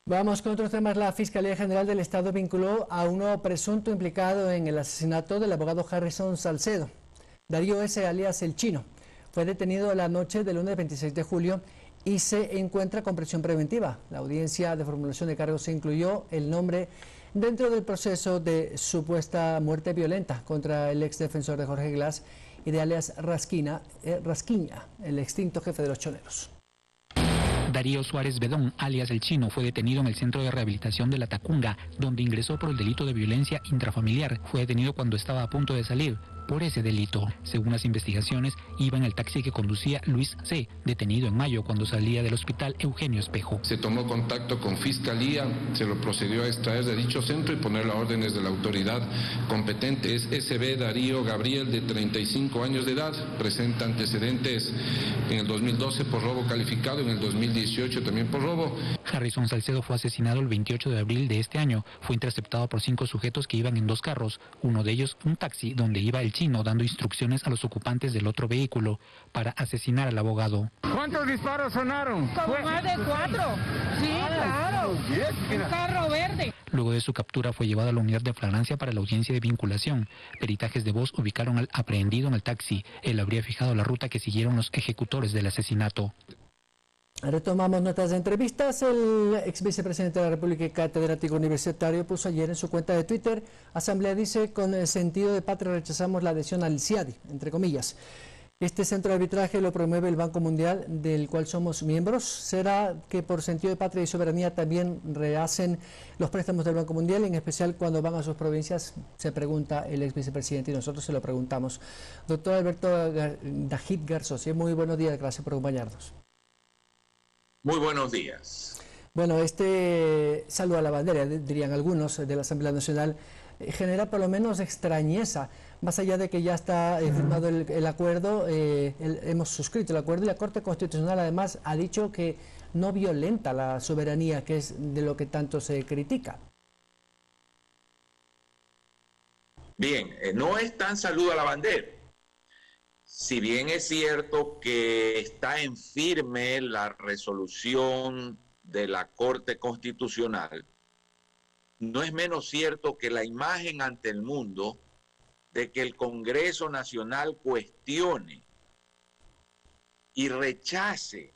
Vamos con otros temas. La Fiscalía General del Estado vinculó a uno presunto implicado en el asesinato del abogado Harrison Salcedo. Darío S., alias El Chino, fue detenido la noche del lunes 26 de julio y se encuentra con prisión preventiva. La audiencia de formulación de cargos se incluyó el nombre dentro del proceso de supuesta muerte violenta contra el ex defensor de Jorge Glass y de alias Rasquiña, el extinto jefe de los choneros. Darío Suárez Bedón, alias El Chino, fue detenido en el Centro de Rehabilitación de La Tacunga, donde ingresó por el delito de violencia intrafamiliar. Fue detenido cuando estaba a punto de salir por ese delito. Según las investigaciones, iba en el taxi que conducía Luis C., detenido en mayo cuando salía del hospital Eugenio Espejo. Se tomó contacto con Fiscalía, se lo procedió a extraer de dicho centro y poner las órdenes de la autoridad competente. Es SB Darío Gabriel, de 35 años de edad, presenta antecedentes en el 2012 por robo calificado, en el 2018 también por robo. Harrison Salcedo fue asesinado el 28 de abril de este año. Fue interceptado por 5 sujetos que iban en 2 carros, uno de ellos un taxi donde iba El Chino, dando instrucciones a los ocupantes del otro vehículo para asesinar al abogado. ¿Cuántos disparos sonaron? Como más de 4. Sí, claro. Un carro verde. Luego de su captura fue llevado a la unidad de flagrancia para la audiencia de vinculación. Peritajes de voz ubicaron al aprehendido en el taxi. Él habría fijado la ruta que siguieron los ejecutores del asesinato. Retomamos nuestras entrevistas. El ex vicepresidente de la República y catedrático universitario puso ayer en su cuenta de Twitter: Asamblea dice, con el sentido de patria rechazamos la adhesión al CIADI, entre comillas. Este centro de arbitraje lo promueve el Banco Mundial, del cual somos miembros. ¿Será que por sentido de patria y soberanía también rehacen los préstamos del Banco Mundial, en especial cuando van a sus provincias? Se pregunta el ex vicepresidente y nosotros se lo preguntamos. Doctor Alberto Dajid Garzosi, muy buenos días, gracias por acompañarnos. Muy buenos días. Bueno, este saludo a la bandera, dirían algunos, de la Asamblea Nacional, genera por lo menos extrañeza, más allá de que ya está firmado el acuerdo, hemos suscrito el acuerdo y la Corte Constitucional además ha dicho que no violenta la soberanía, que es de lo que tanto se critica. Bien, no es tan saludo a la bandera. Si bien es cierto que está en firme la resolución de la Corte Constitucional, no es menos cierto que la imagen ante el mundo de que el Congreso Nacional cuestione y rechace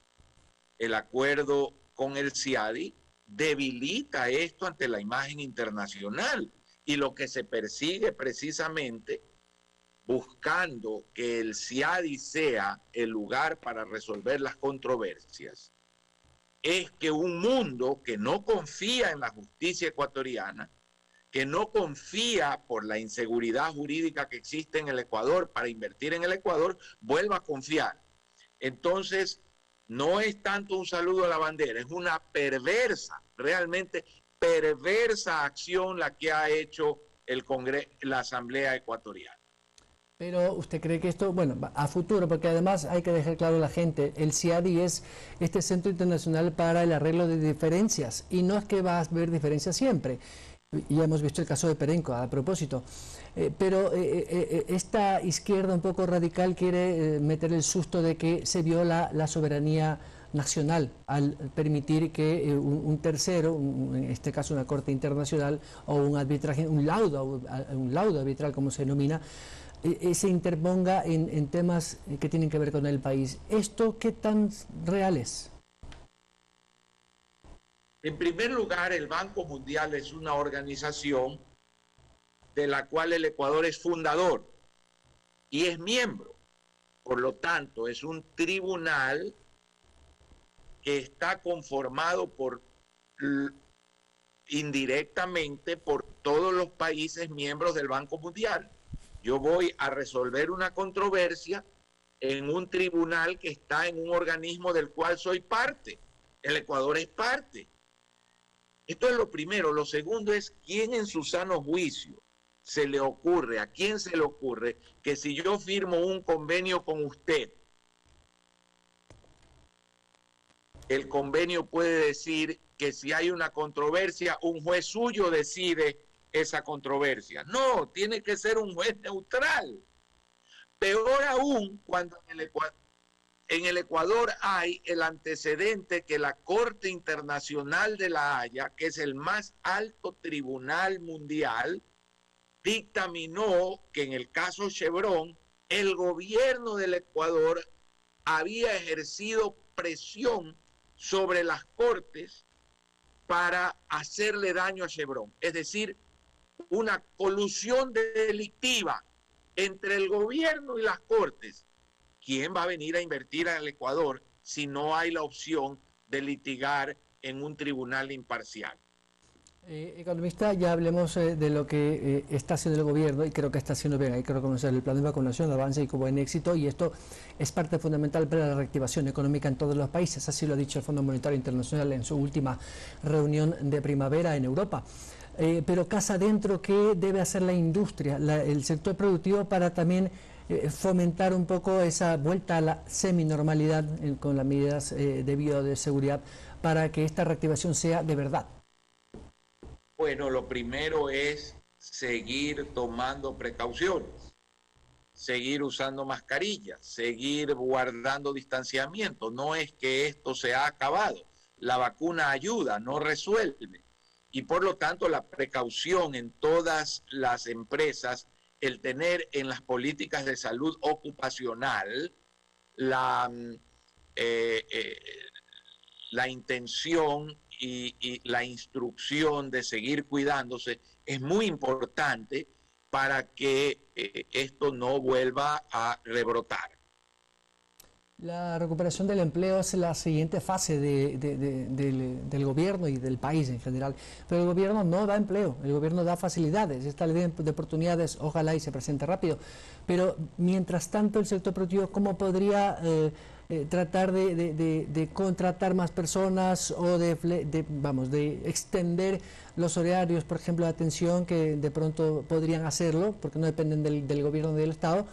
el acuerdo con el CIADI debilita esto ante la imagen internacional, y lo que se persigue precisamente, buscando que el CIADI sea el lugar para resolver las controversias, es que un mundo que no confía en la justicia ecuatoriana, que no confía por la inseguridad jurídica que existe en el Ecuador para invertir en el Ecuador, vuelva a confiar. Entonces, no es tanto un saludo a la bandera, es una perversa, realmente perversa acción la que ha hecho el Congreso, la Asamblea Ecuatoriana. Pero usted cree que esto, bueno, a futuro, porque además hay que dejar claro a la gente, el CIADI es este Centro Internacional para el Arreglo de Diferencias, y no es que va a haber diferencias siempre. Ya hemos visto el caso de Perenco, a propósito. Pero esta izquierda un poco radical quiere meter el susto de que se viola la soberanía nacional al permitir que un tercero, en este caso una corte internacional o un arbitraje, un laudo arbitral como se denomina, se interponga en temas que tienen que ver con el país. ¿Esto qué tan real es? En primer lugar, el Banco Mundial es una organización de la cual el Ecuador es fundador y es miembro. Por lo tanto, es un tribunal que está conformado indirectamente por todos los países miembros del Banco Mundial. Yo voy a resolver una controversia en un tribunal que está en un organismo del cual soy parte. El Ecuador es parte. Esto es lo primero. Lo segundo es, ¿quién en su sano juicio se le ocurre, a quién se le ocurre que si yo firmo un convenio con usted, el convenio puede decir que si hay una controversia, un juez suyo decide esa controversia? No, tiene que ser un juez neutral. Peor aún cuando en el Ecuador hay el antecedente que la Corte Internacional de La Haya, que es el más alto tribunal mundial, dictaminó que en el caso Chevron, el gobierno del Ecuador había ejercido presión sobre las cortes para hacerle daño a Chevron. Es decir, una colusión delictiva entre el gobierno y las cortes. ¿Quién va a venir a invertir al Ecuador si no hay la opción de litigar en un tribunal imparcial? Economista, ya hablemos de lo que está haciendo el gobierno, y creo que está haciendo bien. Hay que reconocer el plan de vacunación, avanza y con buen éxito, y esto es parte fundamental para la reactivación económica en todos los países. Así lo ha dicho el Fondo Monetario Internacional en su última reunión de primavera en Europa. Pero casa adentro, ¿qué debe hacer la industria, el sector productivo, para también fomentar un poco esa vuelta a la seminormalidad con las medidas de bioseguridad para que esta reactivación sea de verdad? Bueno, lo primero es seguir tomando precauciones, seguir usando mascarillas, seguir guardando distanciamiento. No es que esto se ha acabado. La vacuna ayuda, no resuelve. Y por lo tanto, la precaución en todas las empresas, el tener en las políticas de salud ocupacional la intención y la instrucción de seguir cuidándose es muy importante para que esto no vuelva a rebrotar. La recuperación del empleo es la siguiente fase del gobierno y del país en general, pero el gobierno no da empleo, el gobierno da facilidades, esta ley de oportunidades ojalá y se presente rápido, pero mientras tanto el sector productivo, ¿cómo podría tratar de contratar más personas o de extender los horarios, por ejemplo, de atención, que de pronto podrían hacerlo porque no dependen del gobierno del Estado,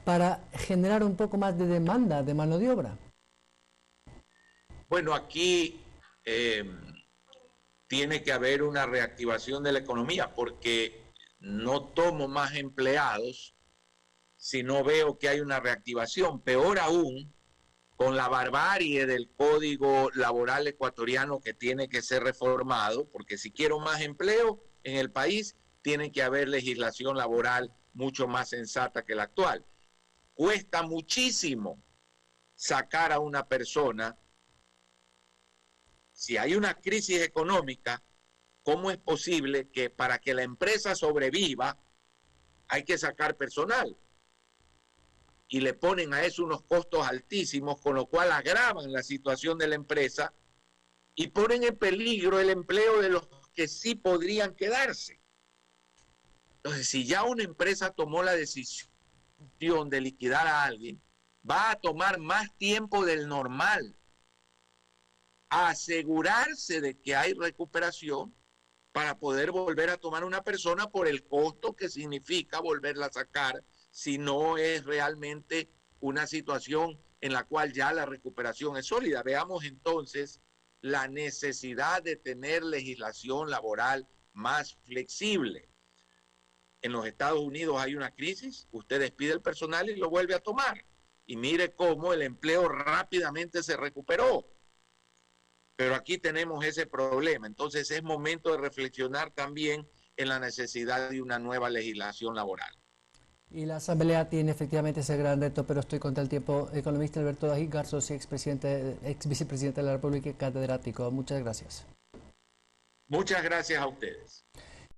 para generar un poco más de demanda de mano de obra? Bueno, aquí tiene que haber una reactivación de la economía, porque no tomo más empleados si no veo que hay una reactivación. Peor aún, con la barbarie del Código Laboral ecuatoriano, que tiene que ser reformado, porque si quiero más empleo en el país, tiene que haber legislación laboral mucho más sensata que la actual. Cuesta muchísimo sacar a una persona. Si hay una crisis económica, ¿cómo es posible que para que la empresa sobreviva hay que sacar personal? Y le ponen a eso unos costos altísimos, con lo cual agravan la situación de la empresa y ponen en peligro el empleo de los que sí podrían quedarse. Entonces, si ya una empresa tomó la decisión de liquidar a alguien, va a tomar más tiempo del normal a asegurarse de que hay recuperación para poder volver a tomar una persona, por el costo que significa volverla a sacar si no es realmente una situación en la cual ya la recuperación es sólida. Veamos entonces la necesidad de tener legislación laboral más flexible. En los Estados Unidos hay una crisis, usted despide el personal y lo vuelve a tomar. Y mire cómo el empleo rápidamente se recuperó. Pero aquí tenemos ese problema. Entonces es momento de reflexionar también en la necesidad de una nueva legislación laboral. Y la Asamblea tiene efectivamente ese gran reto, pero estoy contra el tiempo. Economista Alberto Dají Garzos, ex vicepresidente de la República y catedrático. Muchas gracias. Muchas gracias a ustedes.